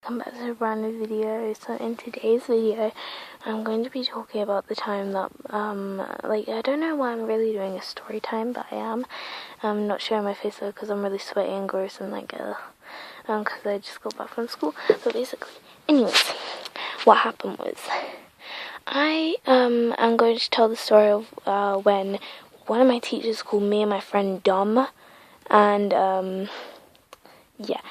Welcome back to a brand new video. So in today's video, I'm going to be talking about the time that, I don't know why I'm really doing a story time, but I am. I'm not showing my face though because I'm really sweaty and gross and because I just got back from school. But basically, anyways, what happened was, I am going to tell the story of when one of my teachers called me and my friend dumb, and yeah.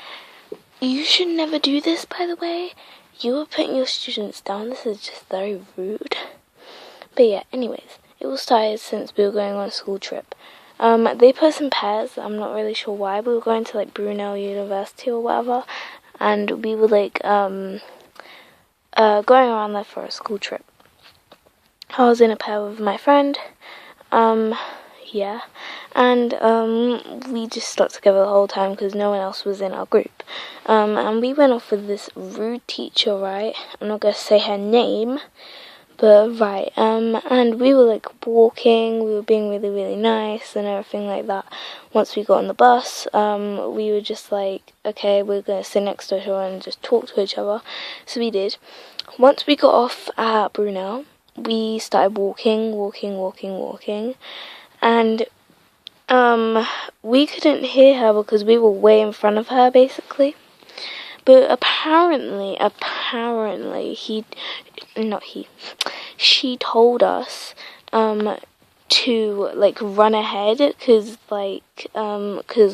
You should never do this, by the way. You are putting your students down. This is just very rude. But yeah, anyways, it all started since we were going on a school trip. They put us in pairs. I'm not really sure why. We were going to Brunel University or whatever, and we were going around there for a school trip. I was in a pair with my friend. Yeah, and we just stuck together the whole time because no one else was in our group. And we went off with this rude teacher, right? I'm not gonna say her name, but right. And we were walking. We were being really, really nice and everything like that. Once we got on the bus, we were just okay, we're gonna sit next to each other and just talk to each other. So we did. Once we got off at Brunel, we started walking. And we couldn't hear her because we were way in front of her, basically. But apparently, she told us to run ahead because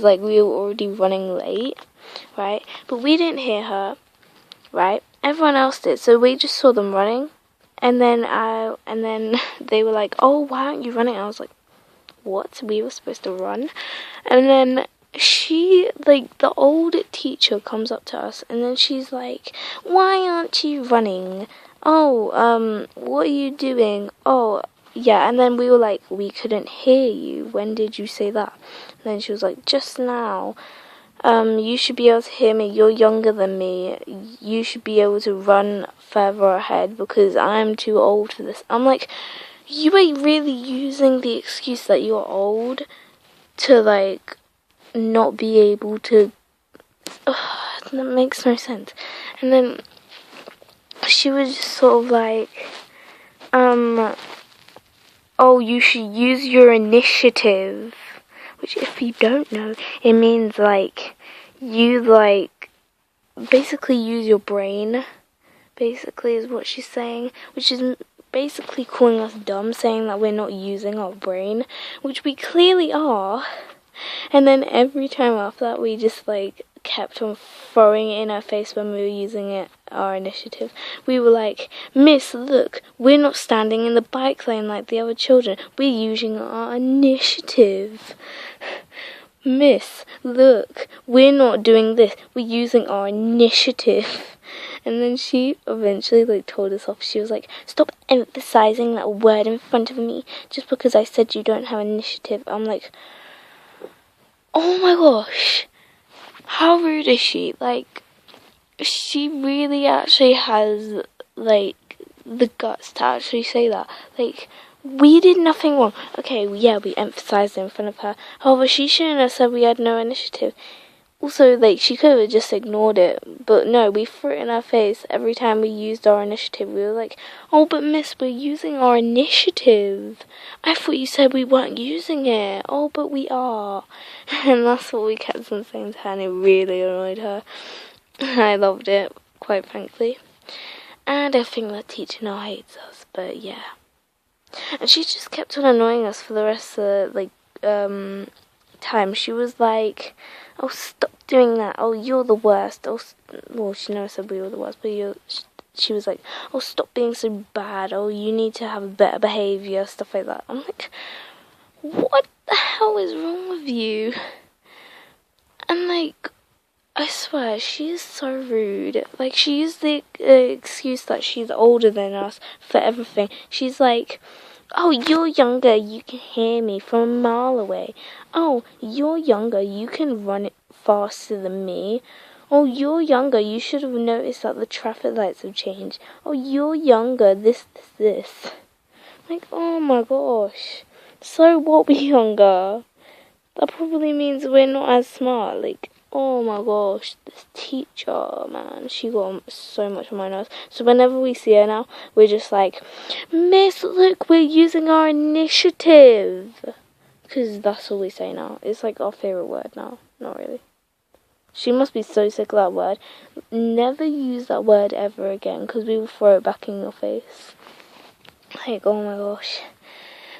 we were already running late, right? But we didn't hear her, right? Everyone else did, so we just saw them running, and then they were like, "Oh, why aren't you running?" I was like, what? We were supposed to run? And then the old teacher comes up to us, and then she's like, why aren't you running? Oh, what are you doing? Oh, yeah. And then we were like, we couldn't hear you. When did you say that? And then she was like, just now. You should be able to hear me. You're younger than me. You should be able to run further ahead because I'm too old for this. I'm like, you are really using the excuse that you're old to, not be able to... that makes no sense. And then she was just sort of oh, you should use your initiative. Which, if you don't know, it means, you, basically use your brain, basically, is what she's saying. Which is basically calling us dumb, saying that we're not using our brain, which we clearly are. And then every time after that, we just kept on throwing it in her face when we were using our initiative. We were like, Miss, look, we're not standing in the bike lane like the other children. We're using our initiative. Miss, look, we're not doing this. We're using our initiative. And then she eventually told us off. She was like, stop emphasizing that word in front of me just because I said you don't have initiative. I'm like, oh my gosh, how rude is she? She really actually has the guts to actually say that. We did nothing wrong. Okay, yeah, we emphasized it in front of her. However, she shouldn't have said we had no initiative. Also, she could have just ignored it. But no, we threw it in her face every time we used our initiative. We were like, oh, but miss, we're using our initiative. I thought you said we weren't using it. Oh, but we are. And that's what we kept on saying to her, and it really annoyed her. I loved it, quite frankly. And I think that teacher now hates us, but yeah. And she just kept on annoying us for the rest of the, time. She was like, oh, stop doing that. Oh, you're the worst. Oh, well, she never said we were the worst, but she was like, oh, stop being so bad. Oh, you need to have better behaviour, stuff like that. I'm like, what the hell is wrong with you? And I swear, she is so rude. She used the excuse that she's older than us for everything. She's like, oh, you're younger, you can hear me from a mile away. Oh, you're younger, you can run it faster than me. Oh, you're younger, you should have noticed that the traffic lights have changed. Oh, you're younger, this. Oh my gosh. So what, we're younger? That probably means we're not as smart. Oh my gosh, this teacher, man, she got so much on my nerves. So whenever we see her now, we're just like, Miss, look, we're using our initiative. Because that's all we say now. It's like our favourite word now. Not really. She must be so sick of that word. Never use that word ever again, because we will throw it back in your face. Like, oh my gosh.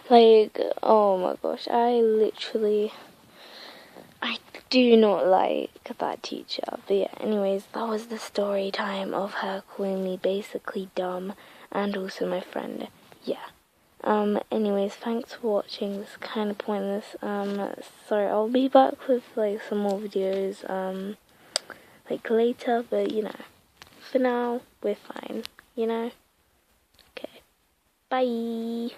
Like, oh my gosh. I do not like that teacher. But yeah, anyways, that was the story time of her calling me basically dumb, and also my friend. Yeah. Anyways, thanks for watching. This is kind of pointless. Sorry, I'll be back with like some more videos like later, but you know, for now we're fine, you know. Okay, bye.